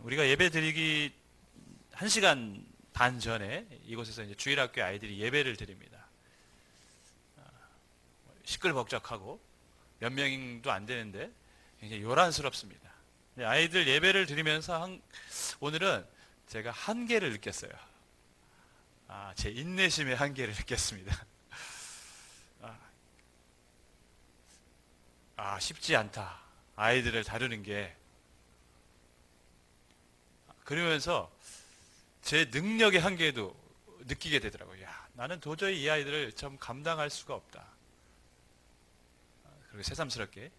우리가 예배 드리기 1시간 반 전에 이곳에서 이제 주일학교 아이들이 예배를 드립니다. 시끌벅적하고 몇 명도 안 되는데 굉장히 요란스럽습니다. 아이들 예배를 드리면서 오늘은 제가 한계를 느꼈어요. 제 인내심의 한계를 느꼈습니다. 쉽지 않다. 아이들을 다루는 게. 그러면서 제 능력의 한계도 느끼게 되더라고요. 나는 도저히 이 아이들을 좀 감당할 수가 없다. 그리고 새삼스럽게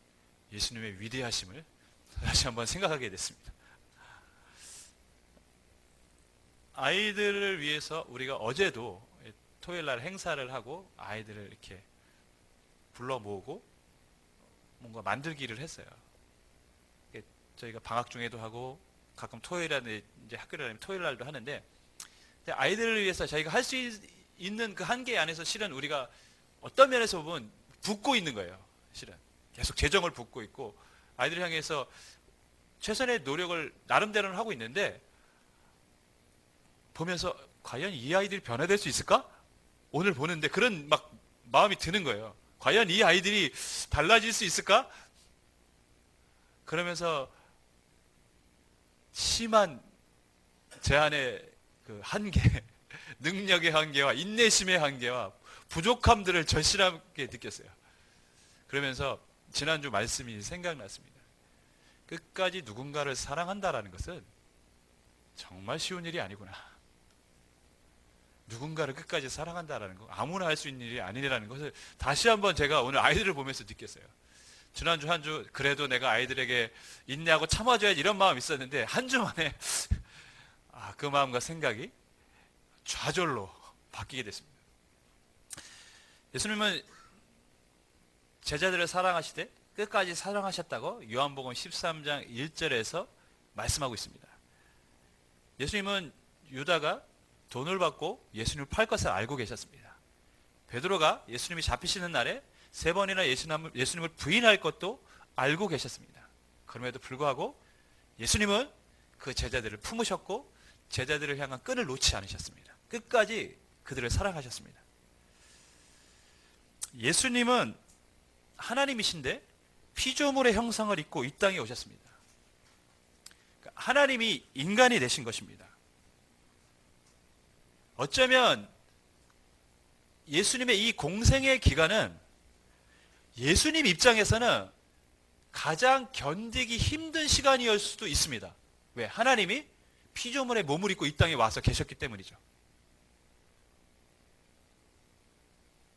예수님의 위대하심을 다시 한번 생각하게 됐습니다. 아이들을 위해서 우리가 어제도 토요일 날 행사를 하고 아이들을 이렇게 불러 모으고 뭔가 만들기를 했어요. 저희가 방학 중에도 하고 가끔 토요일에 이제 학교를 다니면 토요일 날도 하는데 아이들을 위해서 저희가 할 수 있는 그 한계 안에서 실은 우리가 어떤 면에서 보면 붓고 있는 거예요. 실은 계속 재정을 붓고 있고 아이들을 향해서 최선의 노력을 나름대로는 하고 있는데 보면서 과연 이 아이들이 변화될 수 있을까? 오늘 보는데 그런 막 마음이 드는 거예요. 과연 이 아이들이 달라질 수 있을까? 그러면서 심한 제 안의 그 한계, 능력의 한계와 인내심의 한계와 부족함들을 절실하게 느꼈어요. 그러면서 지난주 말씀이 생각났습니다. 끝까지 누군가를 사랑한다라는 것은 정말 쉬운 일이 아니구나. 누군가를 끝까지 사랑한다라는 거 아무나 할 수 있는 일이 아니라는 것을 다시 한번 제가 오늘 아이들을 보면서 느꼈어요. 지난주 한 주 그래도 내가 아이들에게 인내하고 참아줘야지 이런 마음이 있었는데 한 주 만에 그 마음과 생각이 좌절로 바뀌게 됐습니다. 예수님은 제자들을 사랑하시되 끝까지 사랑하셨다고 요한복음 13장 1절에서 말씀하고 있습니다. 예수님은 유다가 돈을 받고 예수님을 팔 것을 알고 계셨습니다. 베드로가 예수님이 잡히시는 날에 3번이나 예수님을 부인할 것도 알고 계셨습니다. 그럼에도 불구하고 예수님은 그 제자들을 품으셨고 제자들을 향한 끈을 놓지 않으셨습니다. 끝까지 그들을 사랑하셨습니다. 예수님은 하나님이신데 피조물의 형상을 입고 이 땅에 오셨습니다. 하나님이 인간이 되신 것입니다. 어쩌면 예수님의 이 공생의 기간은 예수님 입장에서는 가장 견디기 힘든 시간이었을 수도 있습니다. 왜? 하나님이 피조물의 몸을 입고 이 땅에 와서 계셨기 때문이죠.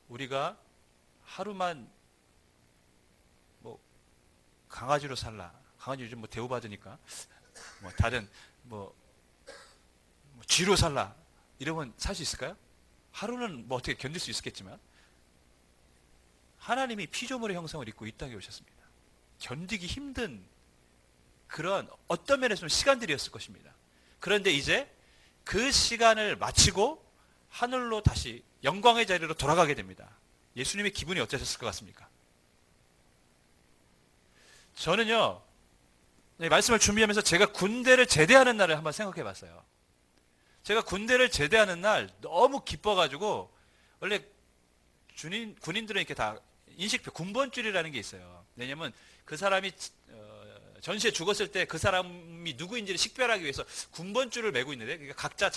우리가 하루만 강아지로 살라. 강아지 요즘 대우받으니까 다른 쥐로 살라. 이러면 살 수 있을까요? 하루는 어떻게 견딜 수 있겠지만 하나님이 피조물의 형상을 입고 이 땅에 오셨습니다. 견디기 힘든 그런 어떤 면에서는 시간들이었을 것입니다. 그런데 이제 그 시간을 마치고 하늘로 다시 영광의 자리로 돌아가게 됩니다. 예수님의 기분이 어떠셨을 것 같습니까? 저는요, 말씀을 준비하면서 제가 군대를 제대하는 날을 한번 생각해 봤어요. 제가 군대를 제대하는 날 너무 기뻐가지고, 원래 군인들은 이렇게 다 인식표, 군번줄이라는 게 있어요. 왜냐면 그 사람이 전시에 죽었을 때 그 사람이 누구인지를 식별하기 위해서 군번줄을 메고 있는데, 그러니까 각자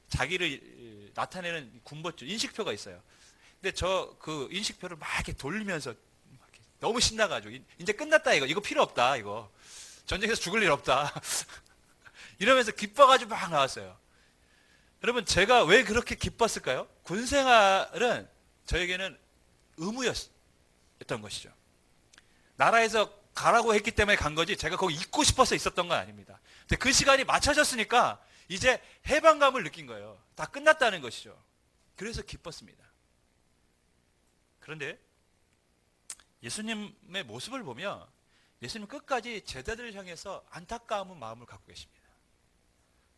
자기를 나타내는 군번줄, 인식표가 있어요. 근데 그 인식표를 막 이렇게 돌리면서 너무 신나가지고 이제 끝났다 이거 필요 없다 이거 전쟁에서 죽을 일 없다 이러면서 기뻐가지고 막 나왔어요. 여러분 제가 왜 그렇게 기뻤을까요? 군생활은 저에게는 의무였던 것이죠. 나라에서 가라고 했기 때문에 간 거지 제가 거기 있고 싶어서 있었던 건 아닙니다. 근데 그 시간이 맞춰졌으니까 이제 해방감을 느낀 거예요. 다 끝났다는 것이죠. 그래서 기뻤습니다. 그런데 예수님의 모습을 보면 예수님 끝까지 제자들을 향해서 안타까운 마음을 갖고 계십니다.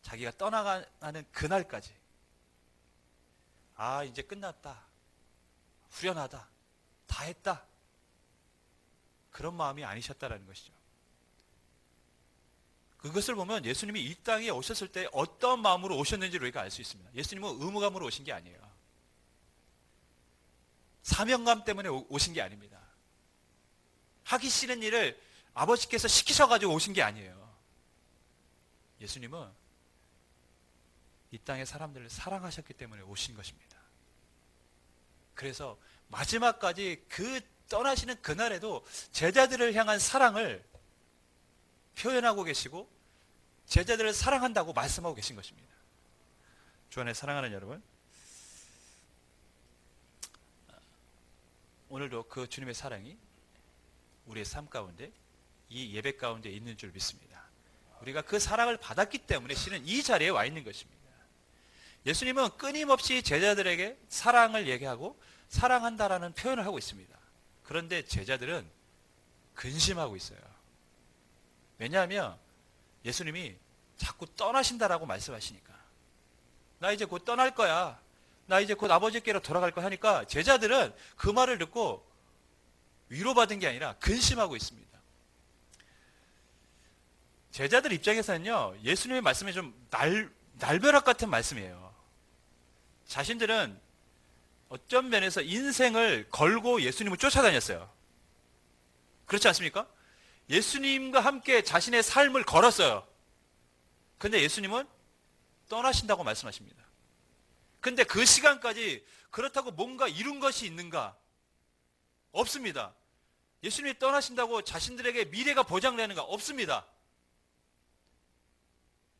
자기가 떠나가는 그날까지 이제 끝났다, 후련하다, 다 했다, 그런 마음이 아니셨다라는 것이죠. 그것을 보면 예수님이 이 땅에 오셨을 때 어떤 마음으로 오셨는지를 우리가 알 수 있습니다. 예수님은 의무감으로 오신 게 아니에요. 사명감 때문에 오신 게 아닙니다. 하기 싫은 일을 아버지께서 시키셔가지고 오신 게 아니에요. 예수님은 이 땅의 사람들을 사랑하셨기 때문에 오신 것입니다. 그래서 마지막까지 그 떠나시는 그날에도 제자들을 향한 사랑을 표현하고 계시고 제자들을 사랑한다고 말씀하고 계신 것입니다. 주 안에 사랑하는 여러분, 오늘도 그 주님의 사랑이 우리의 삶 가운데, 이 예배 가운데 있는 줄 믿습니다. 우리가 그 사랑을 받았기 때문에 실은 이 자리에 와 있는 것입니다. 예수님은 끊임없이 제자들에게 사랑을 얘기하고 사랑한다라는 표현을 하고 있습니다. 그런데 제자들은 근심하고 있어요. 왜냐하면 예수님이 자꾸 떠나신다라고 말씀하시니까. 나 이제 곧 떠날 거야. 나 이제 곧 아버지께로 돌아갈 거야 하니까 제자들은 그 말을 듣고 위로받은 게 아니라 근심하고 있습니다. 제자들 입장에서는요, 예수님의 말씀이 좀 날벼락 같은 말씀이에요. 자신들은 어떤 면에서 인생을 걸고 예수님을 쫓아다녔어요. 그렇지 않습니까? 예수님과 함께 자신의 삶을 걸었어요. 근데 예수님은 떠나신다고 말씀하십니다. 근데 그 시간까지 그렇다고 뭔가 이룬 것이 있는가? 없습니다. 예수님이 떠나신다고 자신들에게 미래가 보장되는가? 없습니다.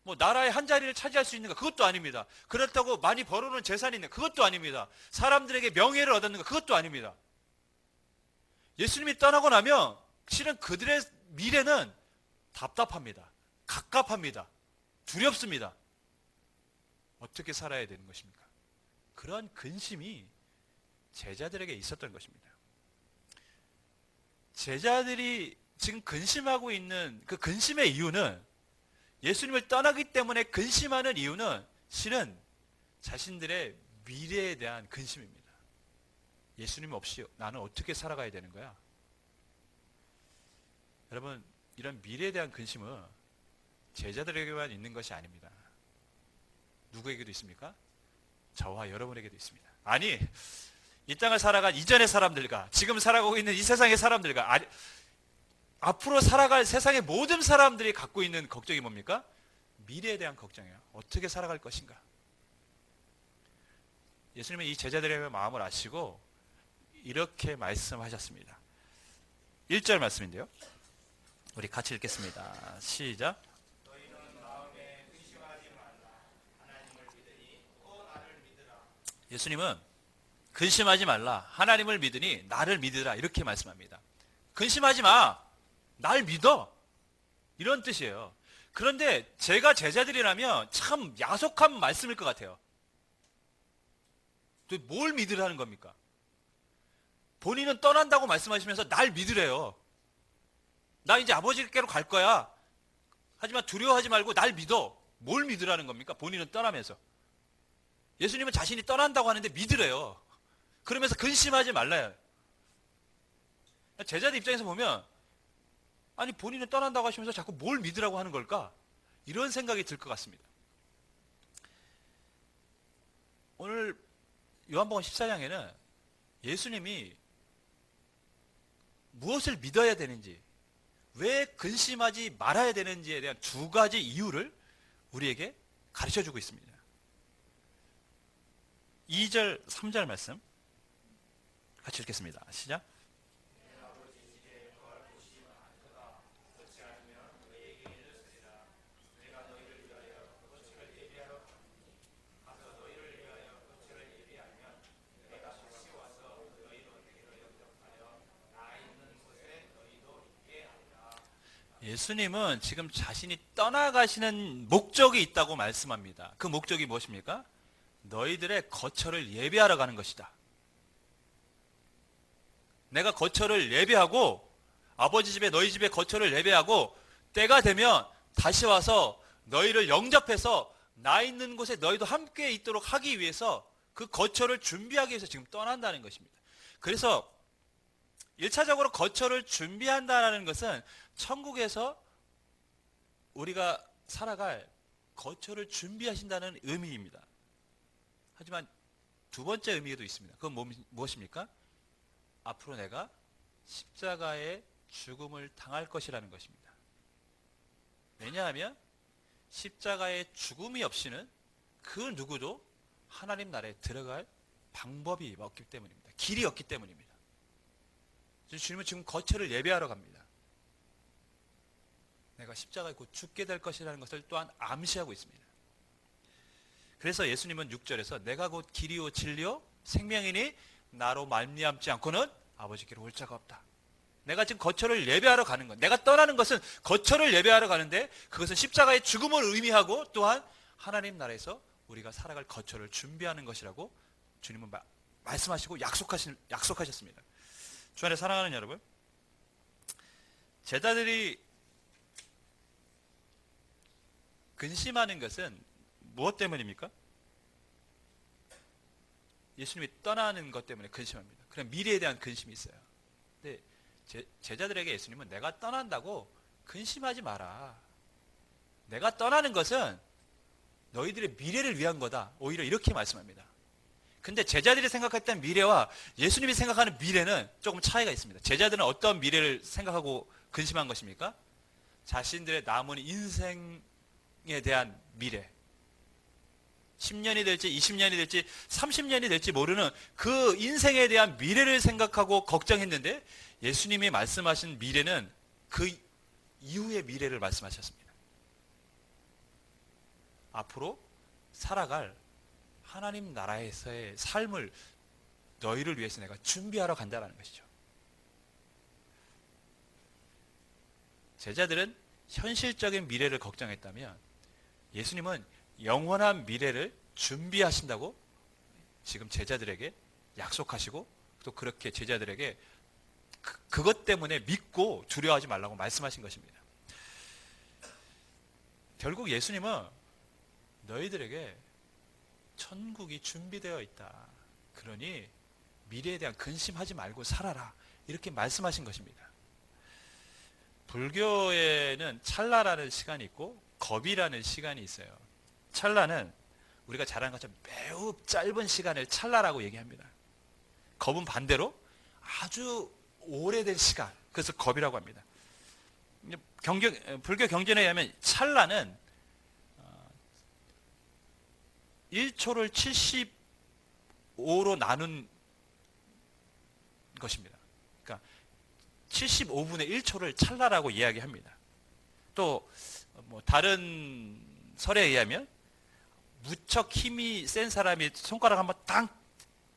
뭐 나라의 한 자리를 차지할 수 있는가? 그것도 아닙니다. 그렇다고 많이 벌어놓은 재산이 있는가? 그것도 아닙니다. 사람들에게 명예를 얻었는가? 그것도 아닙니다. 예수님이 떠나고 나면 실은 그들의 미래는 답답합니다. 갑갑합니다. 두렵습니다. 어떻게 살아야 되는 것입니까? 그런 근심이 제자들에게 있었던 것입니다. 제자들이 지금 근심하고 있는 그 근심의 이유는, 예수님을 떠나기 때문에 근심하는 이유는 실은 자신들의 미래에 대한 근심입니다. 예수님 없이 나는 어떻게 살아가야 되는 거야? 여러분, 이런 미래에 대한 근심은 제자들에게만 있는 것이 아닙니다. 누구에게도 있습니까? 저와 여러분에게도 있습니다. 아니, 이 땅을 살아간 이전의 사람들과 지금 살아가고 있는 이 세상의 사람들과 앞으로 살아갈 세상의 모든 사람들이 갖고 있는 걱정이 뭡니까? 미래에 대한 걱정이에요. 어떻게 살아갈 것인가? 예수님은 이 제자들의 마음을 아시고 이렇게 말씀하셨습니다. 1절 말씀인데요. 우리 같이 읽겠습니다. 시작. 예수님은 근심하지 말라. 하나님을 믿으니 나를 믿으라. 이렇게 말씀합니다. 근심하지 마. 날 믿어. 이런 뜻이에요. 그런데 제가 제자들이라면 참 야속한 말씀일 것 같아요. 또 뭘 믿으라는 겁니까? 본인은 떠난다고 말씀하시면서 날 믿으래요. 나 이제 아버지께로 갈 거야. 하지만 두려워하지 말고 날 믿어. 뭘 믿으라는 겁니까? 본인은 떠나면서. 예수님은 자신이 떠난다고 하는데 믿으래요. 그러면서 근심하지 말라요. 제자들 입장에서 보면, 아니 본인은 떠난다고 하시면서 자꾸 뭘 믿으라고 하는 걸까? 이런 생각이 들 것 같습니다. 오늘 요한복음 14장에는 예수님이 무엇을 믿어야 되는지, 왜 근심하지 말아야 되는지에 대한 두 가지 이유를 우리에게 가르쳐주고 있습니다. 2절, 3절 말씀 같이 읽겠습니다. 시작. 예수님은 지금 자신이 떠나가시는 목적이 있다고 말씀합니다. 그 목적이 무엇입니까? 너희들의 거처를 예비하러 가는 것이다. 내가 거처를 예비하고 아버지 집에 너희 집에 거처를 예비하고 때가 되면 다시 와서 너희를 영접해서 나 있는 곳에 너희도 함께 있도록 하기 위해서 그 거처를 준비하기 위해서 지금 떠난다는 것입니다. 그래서 1차적으로 거처를 준비한다는 것은 천국에서 우리가 살아갈 거처를 준비하신다는 의미입니다. 하지만 두 번째 의미도 있습니다. 그건 무엇입니까? 앞으로 내가 십자가의 죽음을 당할 것이라는 것입니다. 왜냐하면 십자가의 죽음이 없이는 그 누구도 하나님 나라에 들어갈 방법이 없기 때문입니다. 길이 없기 때문입니다. 주님은 지금 거처를 예배하러 갑니다. 내가 십자가에 곧 죽게 될 것이라는 것을 또한 암시하고 있습니다. 그래서 예수님은 6절에서 내가 곧 길이요 진리요 생명이니 나로 말미암지 않고는 아버지께로 올 자가 없다. 내가 지금 거처를 예배하러 가는 것, 내가 떠나는 것은 거처를 예배하러 가는데 그것은 십자가의 죽음을 의미하고 또한 하나님 나라에서 우리가 살아갈 거처를 준비하는 것이라고 주님은 말씀하시고 약속하셨습니다. 주 안에 사랑하는 여러분, 제자들이 근심하는 것은 무엇 때문입니까? 예수님이 떠나는 것 때문에 근심합니다. 그럼 미래에 대한 근심이 있어요. 근데 제자들에게 예수님은 내가 떠난다고 근심하지 마라. 내가 떠나는 것은 너희들의 미래를 위한 거다. 오히려 이렇게 말씀합니다. 근데 제자들이 생각했던 미래와 예수님이 생각하는 미래는 조금 차이가 있습니다. 제자들은 어떤 미래를 생각하고 근심한 것입니까? 자신들의 남은 인생에 대한 미래. 10년이 될지 20년이 될지 30년이 될지 모르는 그 인생에 대한 미래를 생각하고 걱정했는데 예수님이 말씀하신 미래는 그 이후의 미래를 말씀하셨습니다. 앞으로 살아갈 하나님 나라에서의 삶을 너희를 위해서 내가 준비하러 간다는 것이죠. 제자들은 현실적인 미래를 걱정했다면 예수님은 영원한 미래를 준비하신다고 지금 제자들에게 약속하시고 또 그렇게 제자들에게 그것 때문에 믿고 두려워하지 말라고 말씀하신 것입니다. 결국 예수님은 너희들에게 천국이 준비되어 있다. 그러니 미래에 대한 근심하지 말고 살아라. 이렇게 말씀하신 것입니다. 불교에는 찰나라는 시간이 있고 겁이라는 시간이 있어요. 찰나는 우리가 잘 아는 것처럼 매우 짧은 시간을 찰나라고 얘기합니다. 겁은 반대로 아주 오래된 시간, 그래서 겁이라고 합니다. 불교 경전에 의하면 찰나는 1초를 75로 나눈 것입니다. 그러니까 75분의 1초를 찰나라고 이야기합니다. 또 다른 설에 의하면 무척 힘이 센 사람이 손가락 한번 딱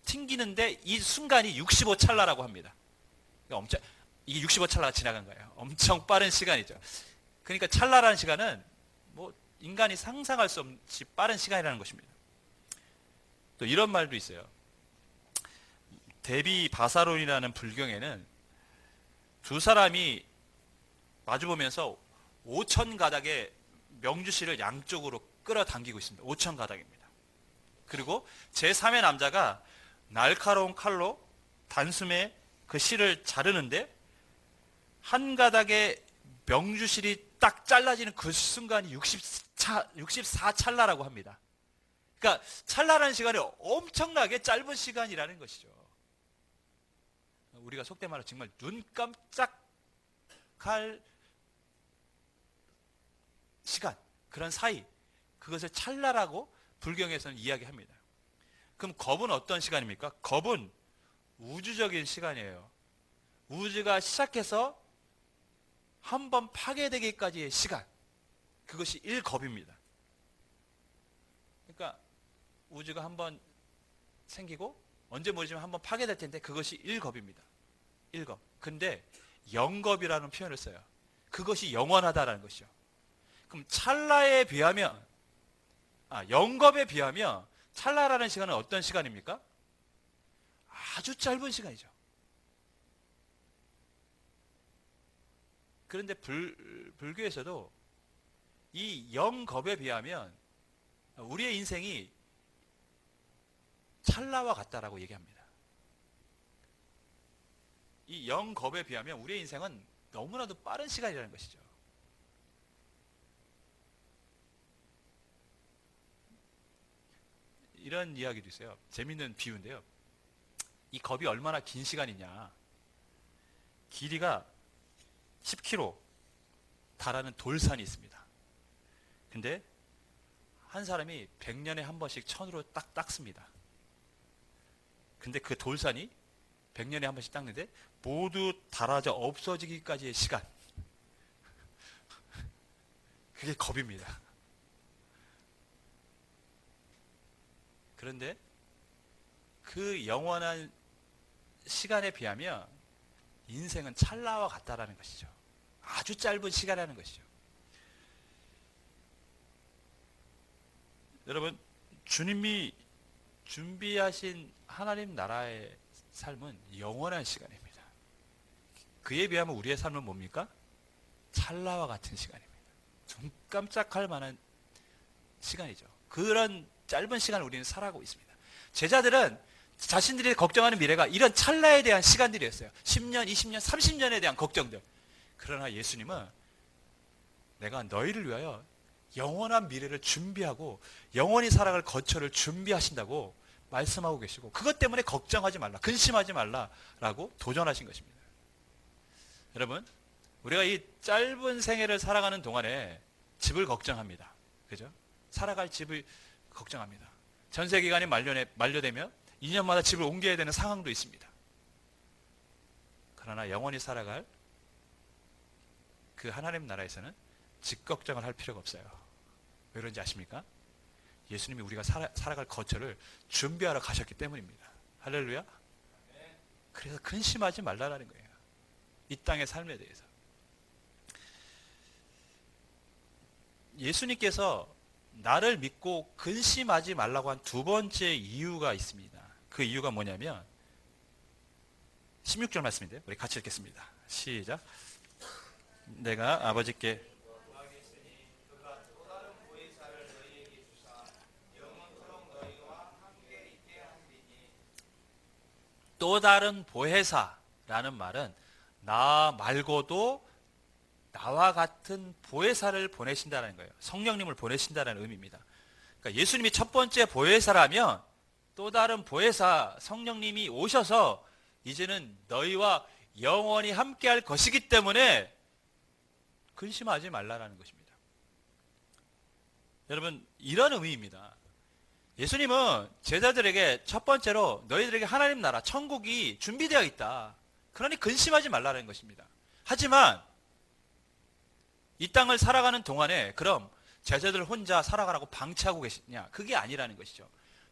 튕기는데 이 순간이 65찰나라고 합니다. 그러니까 이게 65찰나가 지나간 거예요. 엄청 빠른 시간이죠. 그러니까 찰나라는 시간은 인간이 상상할 수 없이 빠른 시간이라는 것입니다. 또 이런 말도 있어요. 대비바사론이라는 불경에는 두 사람이 마주보면서 5천 가닥의 명주실을 양쪽으로 끌어당기고 있습니다. 5천 가닥입니다. 그리고 제3의 남자가 날카로운 칼로 단숨에 그 실을 자르는데 한 가닥의 명주실이 딱 잘라지는 그 순간이 64찰나라고 합니다. 그러니까 찰나라는 시간이 엄청나게 짧은 시간이라는 것이죠. 우리가 속된 말로 정말 눈 깜짝할 시간, 그런 사이, 그것을 찰나라고 불경에서는 이야기합니다. 그럼 겁은 어떤 시간입니까? 겁은 우주적인 시간이에요. 우주가 시작해서 한번 파괴되기까지의 시간, 그것이 1겁입니다. 그러니까 우주가 한번 생기고 언제 모르지만 한번 파괴될 텐데 그것이 1겁입니다. 1겁. 근데 0겁이라는 표현을 써요. 그것이 영원하다라는 것이죠. 그럼 찰나에 비하면 0겁에 비하면 찰나라는 시간은 어떤 시간입니까? 아주 짧은 시간이죠. 그런데 불교에서도 이 0겁에 비하면 우리의 인생이 찰나와 같다라고 얘기합니다. 이 0겁에 비하면 우리의 인생은 너무나도 빠른 시간이라는 것이죠. 이런 이야기도 있어요. 재밌는 비유인데요. 이 겁이 얼마나 긴 시간이냐. 길이가 10km 달하는 돌산이 있습니다. 근데 한 사람이 100년에 한 번씩 천으로 딱 닦습니다. 근데 그 돌산이 100년에 한 번씩 닦는데 모두 닳아져 없어지기까지의 시간. 그게 겁입니다. 그런데 그 영원한 시간에 비하면 인생은 찰나와 같다라는 것이죠. 아주 짧은 시간이라는 것이죠. 여러분, 주님이 준비하신 하나님 나라의 삶은 영원한 시간입니다. 그에 비하면 우리의 삶은 뭡니까? 찰나와 같은 시간입니다. 눈 깜짝할 만한 시간이죠. 그런 짧은 시간을 우리는 살아가고 있습니다. 제자들은 자신들이 걱정하는 미래가 이런 찰나에 대한 시간들이었어요. 10년, 20년, 30년에 대한 걱정들. 그러나 예수님은 내가 너희를 위하여 영원한 미래를 준비하고 영원히 살아갈 거처를 준비하신다고 말씀하고 계시고, 그것 때문에 걱정하지 말라, 근심하지 말라라고 도전하신 것입니다. 여러분, 우리가 이 짧은 생애를 살아가는 동안에 집을 걱정합니다. 그죠? 살아갈 집을 걱정합니다. 전세 기간이 만료되면 2년마다 집을 옮겨야 되는 상황도 있습니다. 그러나 영원히 살아갈 그 하나님 나라에서는 집 걱정을 할 필요가 없어요. 왜 그런지 아십니까? 예수님이 우리가 살아갈 거처를 준비하러 가셨기 때문입니다. 할렐루야. 그래서 근심하지 말라라는 거예요. 이 땅의 삶에 대해서. 예수님께서 나를 믿고 근심하지 말라고 한 두 번째 이유가 있습니다. 그 이유가 뭐냐면 16절 말씀인데요. 우리 같이 읽겠습니다. 시작. 내가 아버지께 또 다른 보혜사라는 말은 나 말고도 나와 같은 보혜사를 보내신다는 거예요. 성령님을 보내신다는 의미입니다. 그러니까 예수님이 첫 번째 보혜사라면 또 다른 보혜사 성령님이 오셔서 이제는 너희와 영원히 함께할 것이기 때문에 근심하지 말라라는 것입니다. 여러분, 이런 의미입니다. 예수님은 제자들에게 첫 번째로 너희들에게 하나님 나라 천국이 준비되어 있다. 그러니 근심하지 말라는 것입니다. 하지만 이 땅을 살아가는 동안에 그럼 제자들 혼자 살아가라고 방치하고 계시냐? 그게 아니라는 것이죠.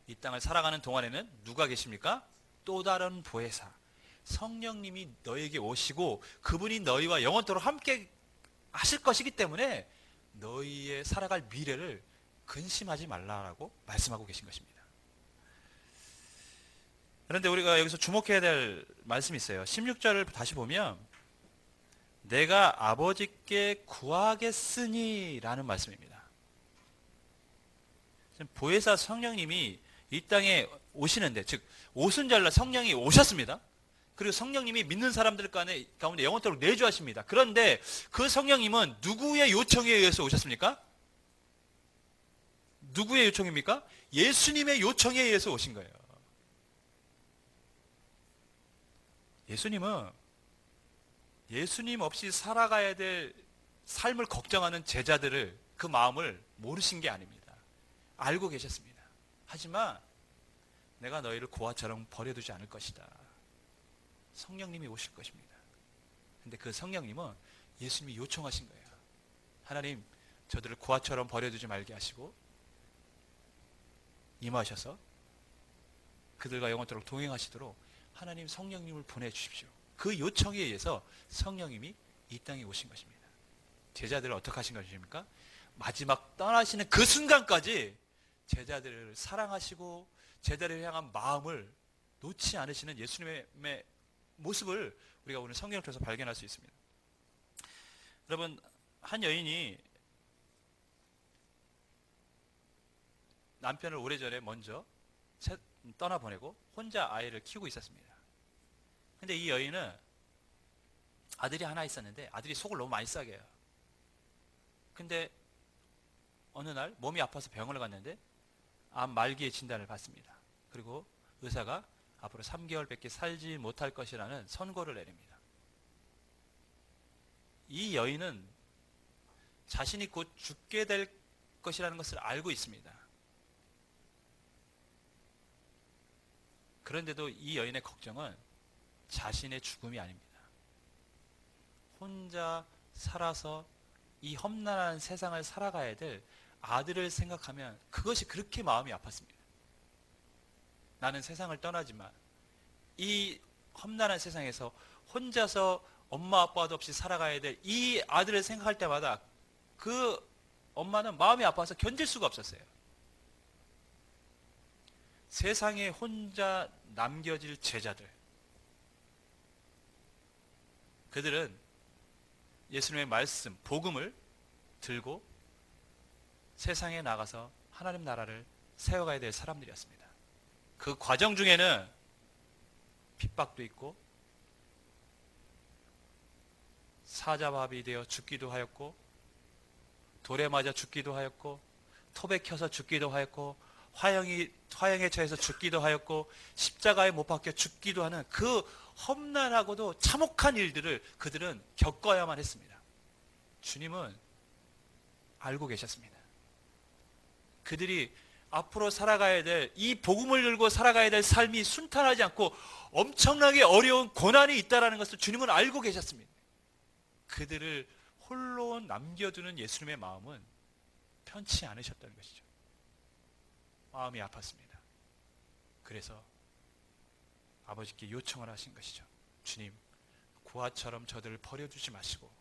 이 땅을 살아가는 동안에는 누가 계십니까? 또 다른 보혜사 성령님이 너에게 오시고 그분이 너희와 영원토록 함께 하실 것이기 때문에 너희의 살아갈 미래를 근심하지 말라라고 말씀하고 계신 것입니다. 그런데 우리가 여기서 주목해야 될 말씀이 있어요. 16절을 다시 보면 내가 아버지께 구하겠으니 라는 말씀입니다. 보혜사 성령님이 이 땅에 오시는데, 즉 오순절날 성령이 오셨습니다. 그리고 성령님이 믿는 사람들 가운데 영원토록 내주하십니다. 그런데 그 성령님은 누구의 요청에 의해서 오셨습니까? 누구의 요청입니까? 예수님의 요청에 의해서 오신 거예요. 예수님은 예수님 없이 살아가야 될 삶을 걱정하는 제자들을, 그 마음을 모르신 게 아닙니다. 알고 계셨습니다. 하지만 내가 너희를 고아처럼 버려두지 않을 것이다. 성령님이 오실 것입니다. 근데 그 성령님은 예수님이 요청하신 거예요. 하나님, 저들을 고아처럼 버려두지 말게 하시고 임하셔서 그들과 영원토록 동행하시도록 하나님 성령님을 보내주십시오. 그 요청에 의해서 성령님이 이 땅에 오신 것입니다. 제자들을 어떻게 하신 것입니까? 마지막 떠나시는 그 순간까지 제자들을 사랑하시고 제자들을 향한 마음을 놓지 않으시는 예수님의 모습을 우리가 오늘 성경을 통해서 발견할 수 있습니다. 여러분, 한 여인이 남편을 오래전에 먼저 떠나보내고 혼자 아이를 키우고 있었습니다. 근데 이 여인은 아들이 하나 있었는데 아들이 속을 너무 많이 썩여요. 근데 어느 날 몸이 아파서 병원을 갔는데 암 말기의 진단을 받습니다. 그리고 의사가 앞으로 3개월밖에 살지 못할 것이라는 선고를 내립니다. 이 여인은 자신이 곧 죽게 될 것이라는 것을 알고 있습니다. 그런데도 이 여인의 걱정은 자신의 죽음이 아닙니다. 혼자 살아서 이 험난한 세상을 살아가야 될 아들을 생각하면 그것이 그렇게 마음이 아팠습니다. 나는 세상을 떠나지만 이 험난한 세상에서 혼자서 엄마 아빠도 없이 살아가야 될 이 아들을 생각할 때마다 그 엄마는 마음이 아파서 견딜 수가 없었어요. 세상에 혼자 남겨질 제자들, 그들은 예수님의 말씀, 복음을 들고 세상에 나가서 하나님 나라를 세워가야 될 사람들이었습니다. 그 과정 중에는 핍박도 있고 사자밥이 되어 죽기도 하였고 돌에 맞아 죽기도 하였고 톱에 켜서 죽기도 하였고 화형에 처해서 죽기도 하였고 십자가에 못 박혀 죽기도 하는 그 험난하고도 참혹한 일들을 그들은 겪어야만 했습니다. 주님은 알고 계셨습니다. 그들이 앞으로 살아가야 될 이 복음을 들고 살아가야 될 삶이 순탄하지 않고 엄청나게 어려운 고난이 있다는 것을 주님은 알고 계셨습니다. 그들을 홀로 남겨두는 예수님의 마음은 편치 않으셨다는 것이죠. 마음이 아팠습니다. 그래서 아버지께 요청을 하신 것이죠. 주님, 고아처럼 저들을 버려두지 마시고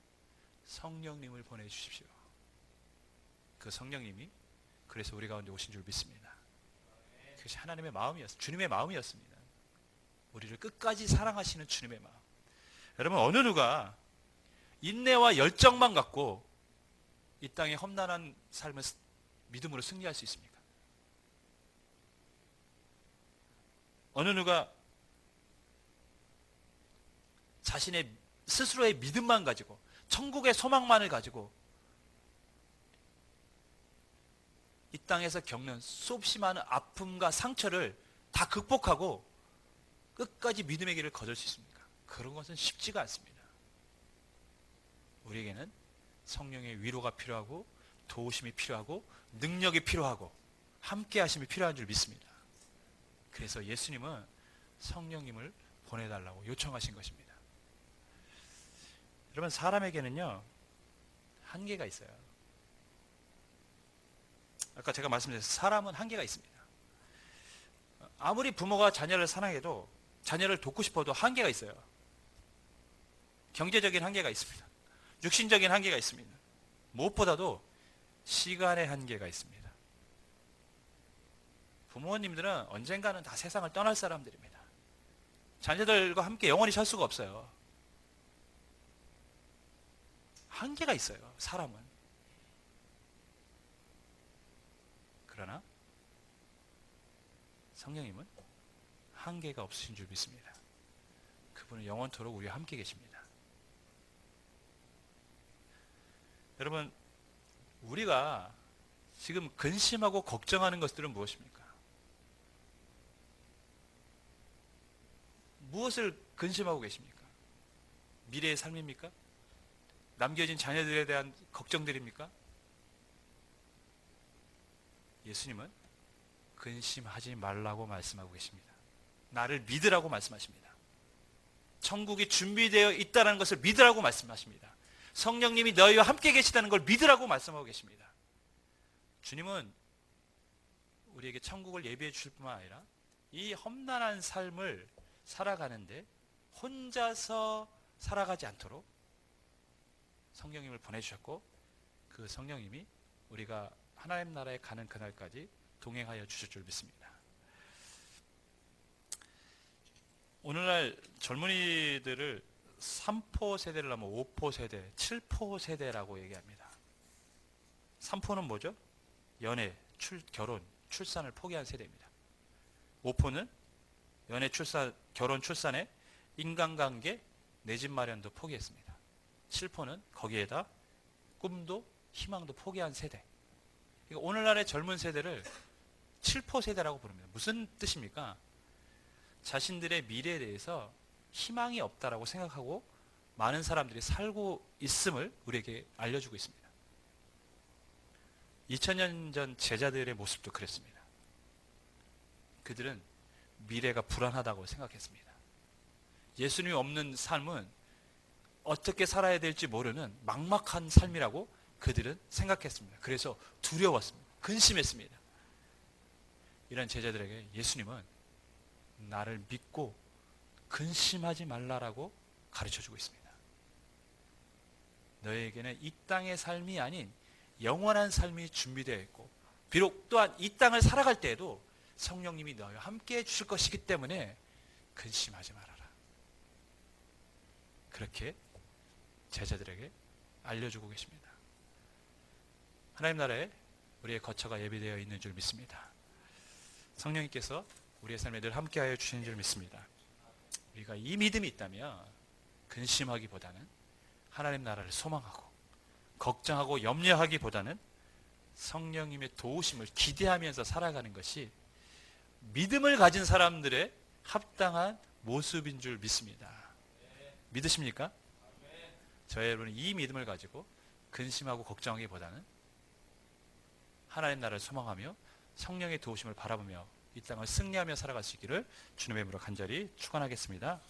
성령님을 보내주십시오. 그 성령님이 그래서 우리 가운데 오신 줄 믿습니다. 그것이 하나님의 마음이었습니다. 주님의 마음이었습니다. 우리를 끝까지 사랑하시는 주님의 마음. 여러분, 어느 누가 인내와 열정만 갖고 이 땅의 험난한 삶을 믿음으로 승리할 수 있습니까? 어느 누가 자신의 스스로의 믿음만 가지고 천국의 소망만을 가지고 이 땅에서 겪는 수없이 많은 아픔과 상처를 다 극복하고 끝까지 믿음의 길을 거둘 수 있습니까? 그런 것은 쉽지가 않습니다. 우리에게는 성령의 위로가 필요하고 도우심이 필요하고 능력이 필요하고 함께 하심이 필요한 줄 믿습니다. 그래서 예수님은 성령님을 보내달라고 요청하신 것입니다. 여러분, 사람에게는요 한계가 있어요. 아까 제가 말씀드렸듯이 사람은 한계가 있습니다. 아무리 부모가 자녀를 사랑해도 자녀를 돕고 싶어도 한계가 있어요. 경제적인 한계가 있습니다. 육신적인 한계가 있습니다. 무엇보다도 시간의 한계가 있습니다. 부모님들은 언젠가는 다 세상을 떠날 사람들입니다. 자녀들과 함께 영원히 살 수가 없어요. 한계가 있어요, 사람은. 그러나 성령님은 한계가 없으신 줄 믿습니다. 그분은 영원토록 우리와 함께 계십니다. 여러분, 우리가 지금 근심하고 걱정하는 것들은 무엇입니까? 무엇을 근심하고 계십니까? 미래의 삶입니까? 남겨진 자녀들에 대한 걱정들입니까? 예수님은 근심하지 말라고 말씀하고 계십니다. 나를 믿으라고 말씀하십니다. 천국이 준비되어 있다는 것을 믿으라고 말씀하십니다. 성령님이 너희와 함께 계시다는 걸 믿으라고 말씀하고 계십니다. 주님은 우리에게 천국을 예비해 주실 뿐만 아니라 이 험난한 삶을 살아가는데 혼자서 살아가지 않도록 성령님을 보내주셨고, 그 성령님이 우리가 하나님 나라에 가는 그날까지 동행하여 주실 줄 믿습니다. 오늘날 젊은이들을 3포 세대를 하면 5포 세대, 7포 세대라고 얘기합니다. 3포는 뭐죠? 연애, 결혼, 출산을 포기한 세대입니다. 5포는 연애, 출산, 결혼, 출산에 인간관계, 내 집 마련도 포기했습니다. 7포는 거기에다 꿈도 희망도 포기한 세대. 오늘날의 젊은 세대를 칠포 세대라고 부릅니다. 무슨 뜻입니까? 자신들의 미래에 대해서 희망이 없다라고 생각하고 많은 사람들이 살고 있음을 우리에게 알려주고 있습니다. 2000년 전 제자들의 모습도 그랬습니다. 그들은 미래가 불안하다고 생각했습니다. 예수님이 없는 삶은 어떻게 살아야 될지 모르는 막막한 삶이라고 그들은 생각했습니다. 그래서 두려웠습니다. 근심했습니다. 이런 제자들에게 예수님은 나를 믿고 근심하지 말라라고 가르쳐주고 있습니다. 너에게는 이 땅의 삶이 아닌 영원한 삶이 준비되어 있고, 비록 또한 이 땅을 살아갈 때에도 성령님이 너와 함께 해주실 것이기 때문에 근심하지 말아라. 그렇게 제자들에게 알려주고 계십니다. 하나님 나라에 우리의 거처가 예비되어 있는 줄 믿습니다. 성령님께서 우리의 삶에 늘 함께하여 주시는 줄 믿습니다. 우리가 이 믿음이 있다면 근심하기보다는 하나님 나라를 소망하고 걱정하고 염려하기보다는 성령님의 도우심을 기대하면서 살아가는 것이 믿음을 가진 사람들의 합당한 모습인 줄 믿습니다. 믿으십니까? 저희 여러분은 이 믿음을 가지고 근심하고 걱정하기보다는 하나님 나라를 소망하며 성령의 도우심을 바라보며 이 땅을 승리하며 살아갈 수 있기를 주님의 이름으로 간절히 축원하겠습니다.